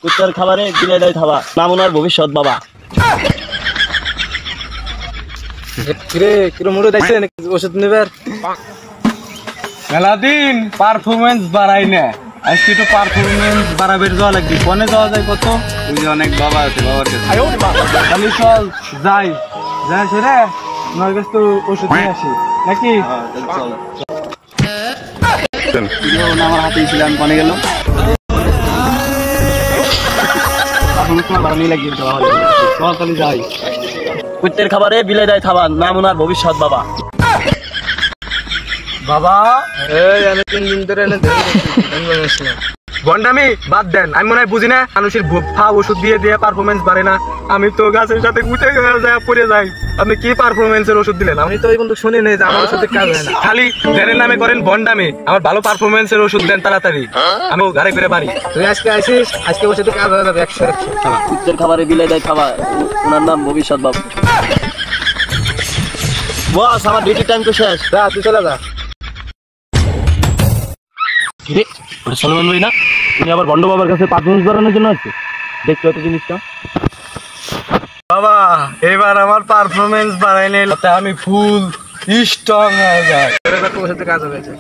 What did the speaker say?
কুত্তার খাবারে বিলে দেয় থাবা, নাম ওনার ভবিষ্যৎ বাবা। ওষুধ নেবার মেলাদিন পারফরমেন্স বাড়াই না, আজকে একটু পারফরমেন্স বাড়াবের যাওয়া লাগবে। ফোনে যাওয়া যায় কত? ওই যে অনেক বাবা আছে, বাবার কাছে আমি চল যাই যাই রে, আমার কাছে তো ওষুধ নিয়ে আসি নাকি? আমার হাতেই ছিল, আমি কনে গেলাম যাই। কুত্তের খাবারে বিলে দেয় থাবা, নাম ওনার ভবিষ্যৎ বাবা। বাবা এই আমি 3 দিন ধরে বন্ডামি বাদ দেন, আমি মনে হয় বুঝি না মানুষের ওষুধ দিয়ে দিয়ে পারফরমেন্স বাড়ে না। আমি তো গাছের সাথে উঠে পড়ে যাই, আপনি কি পারফরমেন্সের ওষুধ দিলেন? আমি তো এই বন্ধু শুনি নেই যে আমার ওষুধে কাজ হয় না, খালি জেনের নামে করেন বন্ডামি। আমার ভালো পারফরমেন্সের ওষুধ দেন তাড়াতাড়ি, আমি গাড়ি করে বাড়ি। তুই আজকে আসিস, আজকে ওষুধে কাজ হয়ে যাবে 100। কুত্তের খাবারে বিলে দেয় থাবা, ওনার নাম ভবিষ্যৎ বাবা। বস, আমার ডিউটি টাইম তো শেষ। যা তুই চলে যা। সলমান ভাই না, উনি আবার বন্ড বাবার কাছে পারফরমেন্স বাড়ানোর জন্য আছে। দেখতে হতো জিনিসটা। বাবা এবার আমার পারফরমেন্স বাড়াইলে আমি ফুল স্ট্রং হয়ে যায়, তোর সাথে কাজ হয়েছে।